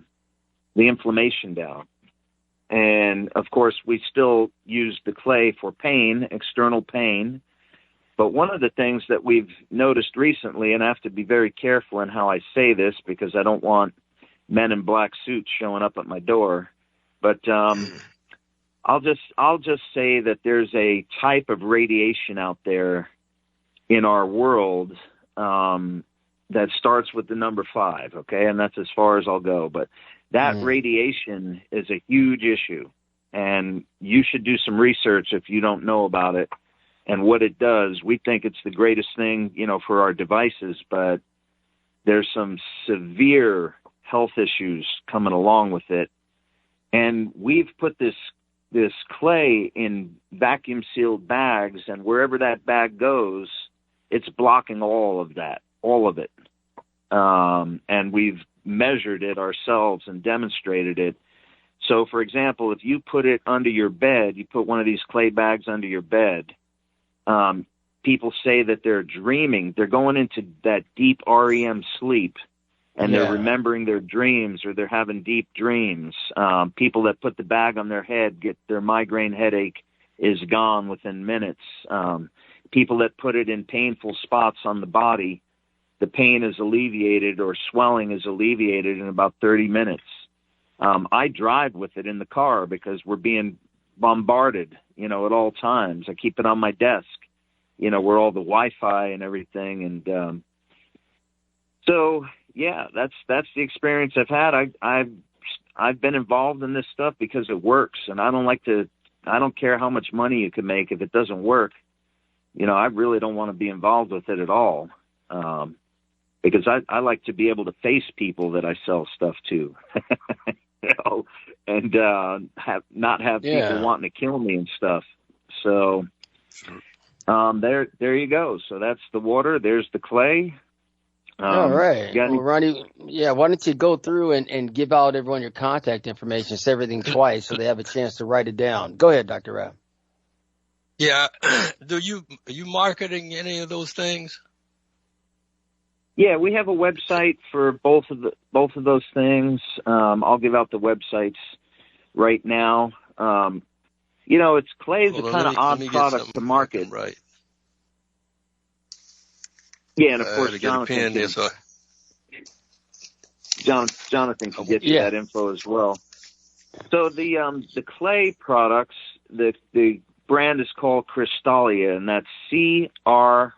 Speaker 7: inflammation down. And, of course, we still use the clay for pain, external pain. But one of the things that we've noticed recently, and I have to be very careful in how I say this because I don't want men in black suits showing up at my door, but I'll just say that there's a type of radiation out there in our world that starts with the number 5, okay? And that's as far as I'll go. But that radiation is a huge issue, and you should do some research if you don't know about it and what it does. We think it's the greatest thing, for our devices, but there's some severe health issues coming along with it. And we've put this clay in vacuum sealed bags, and wherever that bag goes, it's blocking all of it. And we've measured it ourselves and demonstrated it. So, for example, if you put it under your bed, you put one of these clay bags under your bed, People say that they're dreaming. They're going into that deep REM sleep, and they're remembering their dreams, or they're having deep dreams. People that put the bag on their head get their migraine headache is gone within minutes. People that put it in painful spots on the body, the pain is alleviated or swelling is alleviated in about 30 minutes. I drive with it in the car because we're being bombarded, at all times. I keep it on my desk, where all the Wi-Fi and everything. And so, yeah, that's the experience I've had. I've been involved in this stuff because it works, and I don't care how much money you can make if it doesn't work. I really don't want to be involved with it at all, because I like to be able to face people that I sell stuff to, and not have people wanting to kill me and stuff. So there you go. So that's the water. There's the clay.
Speaker 2: All right. Well, Ronnie, why don't you go through and give out everyone your contact information, say everything twice so they have a chance to write it down. Go ahead, Dr. Rabb.
Speaker 10: Yeah. Are you marketing any of those things?
Speaker 7: Yeah, we have a website for both of those things. I'll give out the websites right now. It's clay is a kind of odd product to market.
Speaker 10: Right.
Speaker 7: Yeah, and of course, Johnathan can get you that info as well. So the clay products, the brand is called Crystalia, and that's CRYSTALIA,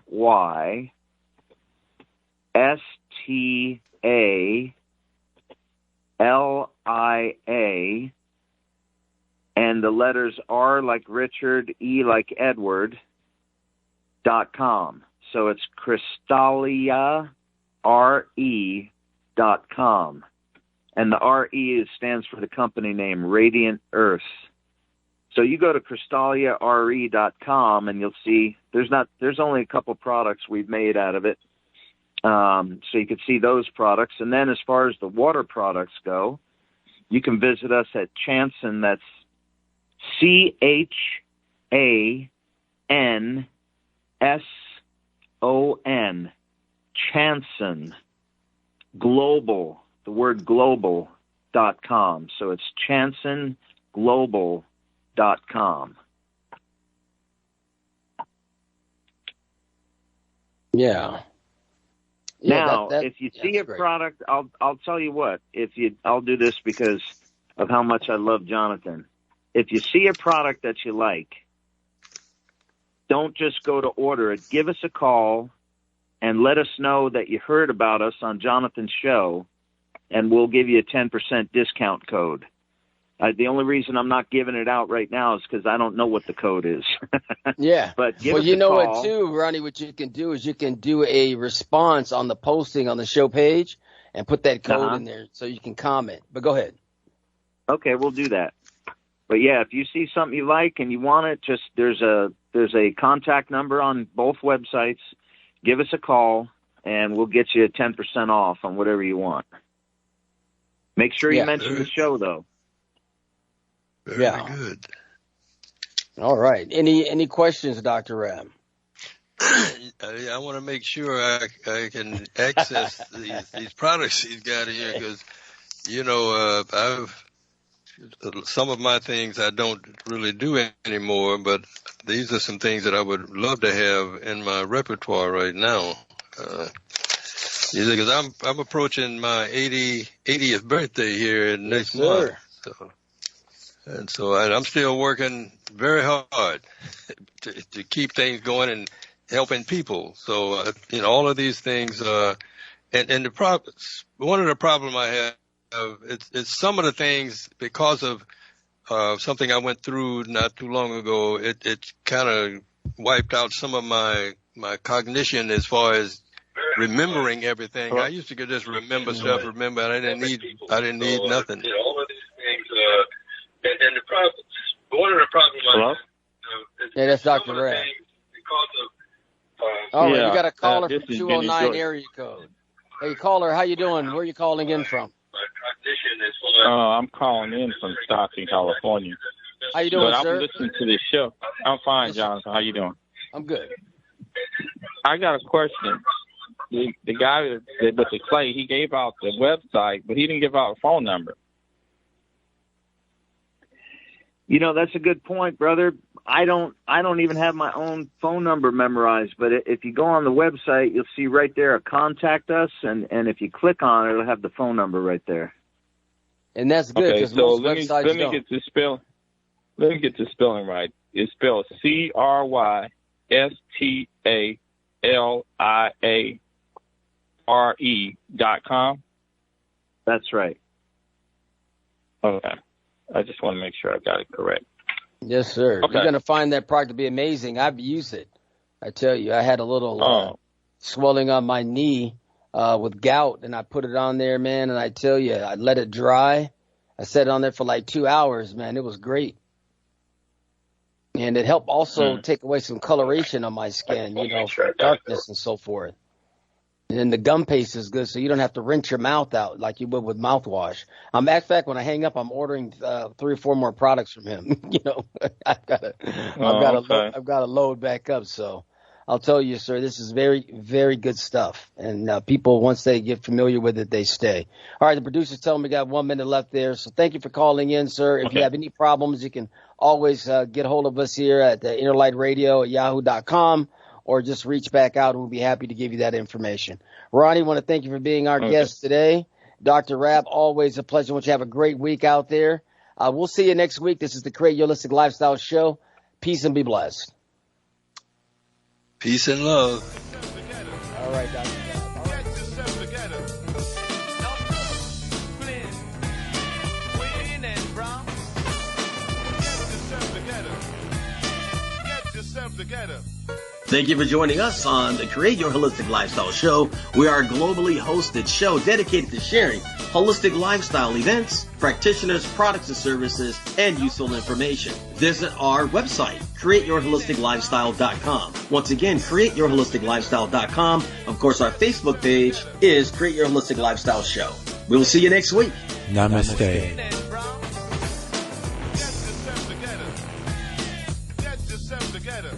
Speaker 7: and the letters R like Richard, E like Edward, .com. So it's Crystalia, RE.com. And the RE stands for the company name Radiant Earth. So you go to CrystaliaRE.com and you'll see there's only a couple products we've made out of it. So you can see those products. And then as far as the water products go, you can visit us at Chanson, that's CHANSON, Chanson, global, the word global.com. So it's chansonglobal.com.
Speaker 2: Yeah.
Speaker 7: Now, if you see a product, I'll tell you what. I'll do this because of how much I love Johnathan. If you see a product that you like, don't just go to order it. Give us a call and let us know that you heard about us on Johnathan's show, and we'll give you a 10% discount code. The only reason I'm not giving it out right now is because I don't know what the code is.
Speaker 2: Yeah.
Speaker 7: But
Speaker 2: well, you know what, too, Ronnie, what you can do is you can do a response on the posting on the show page and put that code in there so you can comment. But go ahead.
Speaker 7: Okay, we'll do that. But, yeah, if you see something you like and you want it, just there's a contact number on both websites. Give us a call, and we'll get you 10% off on whatever you want. Make sure you mention the show, though.
Speaker 10: Very good.
Speaker 2: All right. Any questions, Dr. Rabb?
Speaker 10: I want to make sure I can access these products he's got here because, some of my things I don't really do anymore, but these are some things that I would love to have in my repertoire right now. Because I'm approaching my 80th birthday here next month. So I'm still working very hard to keep things going and helping people. So, all of these things, and one of the problem I have, it's some of the things because of something I went through not too long ago, it kind of wiped out some of my cognition as far as remembering everything. I used to just remember stuff, I didn't need nothing. All of these things, and the problem, one of the problems I have,
Speaker 2: that's Dr. Rabb. All right, you got a caller from 209 area code. Hey, caller, how you doing? Where are you calling in from?
Speaker 11: I'm calling in from Stockton, California.
Speaker 2: How you doing, sir?
Speaker 11: I'm listening to this show. I'm fine, Jonathan. How you doing?
Speaker 2: I'm good.
Speaker 11: I got a question. The guy with the clay, he gave out the website, but he didn't give out a phone number.
Speaker 7: You know, that's a good point, brother. I don't even have my own phone number memorized, but if you go on the website, you'll see right there a contact us, and if you click on it, it'll have the phone number right there.
Speaker 2: And that's good because most websites don't.
Speaker 11: Let me get the spelling right. It's spelled CRYSTALIARE.com.
Speaker 7: That's right.
Speaker 11: Okay. I just want to make sure I got it correct.
Speaker 2: Yes, sir.
Speaker 11: Okay.
Speaker 2: You're going to find that product to be amazing. I've used it. I tell you, I had a little swelling on my knee with gout, and I put it on there, man, and I tell you, I let it dry. I set it on there for like 2 hours, man. It was great. And it helped also take away some coloration on my skin, you know, for darkness and so forth. And then the gum paste is good, so you don't have to rinse your mouth out like you would with mouthwash. In fact, when I hang up, I'm ordering 3 or 4 more products from him. You know, I've got to load back up. So I'll tell you, sir, this is very, very good stuff. And people, once they get familiar with it, they stay. All right, the producer's telling me we got 1 minute left there. So thank you for calling in, sir. If you have any problems, you can always get hold of us here at the innerlightradio@yahoo.com. Or just reach back out and we'll be happy to give you that information. Ronnie, I want to thank you for being our guest today. Dr. Rabb, always a pleasure. I want you to have a great week out there. We'll see you next week. This is the Create Your Holistic Lifestyle Show. Peace and be blessed.
Speaker 10: Peace and love.
Speaker 2: All right, Dr. Rabb.
Speaker 1: Thank you for joining us on the Create Your Holistic Lifestyle Show. We are a globally hosted show dedicated to sharing holistic lifestyle events, practitioners, products and services, and useful information. Visit our website, createyourholisticlifestyle.com. Once again, createyourholisticlifestyle.com. Of course, our Facebook page is Create Your Holistic Lifestyle Show. We will see you next week.
Speaker 12: Namaste.
Speaker 13: Get yourself together.